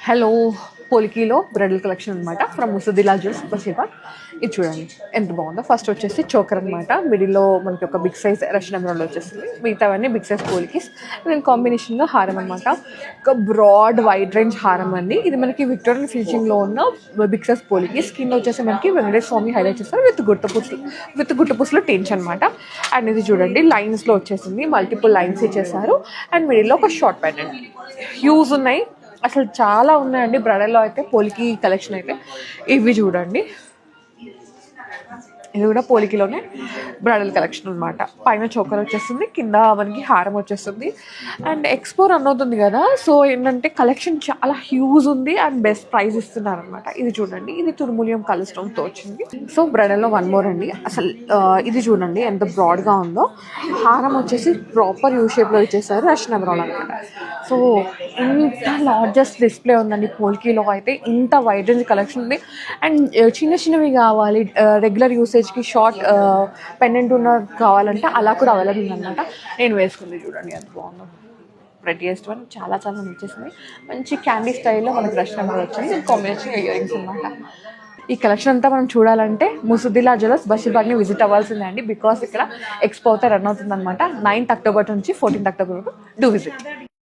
Hello పోలికీలో bridal collection అనమాట from ముసుదిలా juice Basheerbagh. ఇది చూడండి ఎంత బాగుందో. ఫస్ట్ వచ్చేసి చోకర్ అనమాట, మిడిల్లో మనకి ఒక బిగ్ సైజ్ రష్యన్ ఎమరాల్డ్ వచ్చేస్తుంది, మిగతావన్నీ బిగ్ సైజ్ పోలికీస్. దీని కాంబినేషన్గా హారం అనమాట, ఒక బ్రాడ్ వైడ్ రేంజ్ హారం అండి. ఇది మనకి విక్టోరియన్ ఫినిషింగ్లో ఉన్న బిగ్ సైజ్ పోలికీస్. కింద వచ్చేసి మనకి వెంకటేశ్వర స్వామి హైలైట్ చేస్తారు విత్ గుట్టపూసలు టెన్స్ అనమాట. అండ్ ఇది చూడండి లైన్స్లో వచ్చేసింది, మల్టిపుల్ లైన్స్ ఇచ్చేసారు. అండ్ మిడిల్లో ఒక షార్ట్ ప్యాటర్న్ హ్యూజ్ ఉన్నాయి, అసలు చాలా ఉన్నాయండి బ్రైడల్లో అయితే. పోలికి కలెక్షన్ అయితే ఇవి చూడండి, ఇది కూడా పోలికిలోనే బ్రైడల్ కలెక్షన్ అనమాట. పైన చోకర్ వచ్చేస్తుంది, కింద మనకి హారం వచ్చేస్తుంది. అండ్ ఎక్స్పో రన్ అవుతుంది కదా, సో ఏంటంటే కలెక్షన్ చాలా హ్యూజ్ ఉంది అండ్ బెస్ట్ ప్రైస్ ఇస్తున్నారు అనమాట. ఇది చూడండి, ఇది తుర్ములియం కలర్ స్టోన్తో వచ్చింది. సో బ్రైడల్లో వన్ మోర్ అండి. అసలు ఇది చూడండి ఎంత బ్రాడ్గా ఉందో. హారం వచ్చేసి ప్రాపర్ యూ షేప్లో ఇచ్చేసారు, రష్యన్ ఎమరాల్డ్ అనమాట. సో ఇంత లార్జెస్ట్ డిస్ప్లే ఉందండి పోల్కీలో అయితే. ఇంత వైడ్ రేంజ్ కలెక్షన్ ఉంది. అండ్ చిన్న చిన్నవి కావాలి, రెగ్యులర్ యూసేజ్కి షార్ట్ పెండెంట్ ఉన్న కావాలంటే అలా కూడా అవైలబుల్ ఉందన్నమాట. నేను వేసుకుంది చూడండి ఎంత బాగుందో. ప్రెటియెస్ట్ వన్, చాలా చాలా నచ్చేసింది. మంచి క్యాండీ స్టైల్లో మనకి రష్యన్ ఎమరాల్డ్ వచ్చింది, కాంబినేషన్ ఇయర్ రింగ్స్ అనమాట. ఈ కలెక్షన్ అంతా మనం చూడాలంటే ముసుదిలా జ్యువెలర్స్ బషీర్బాగ్ని విజిట్ అవ్వాల్సిందే అండి, బికాస్ ఇక్కడ ఎక్స్పో అయితే రన్ అవుతుంది అనమాట. 9th October నుంచి 14th October వరకు. Do visit.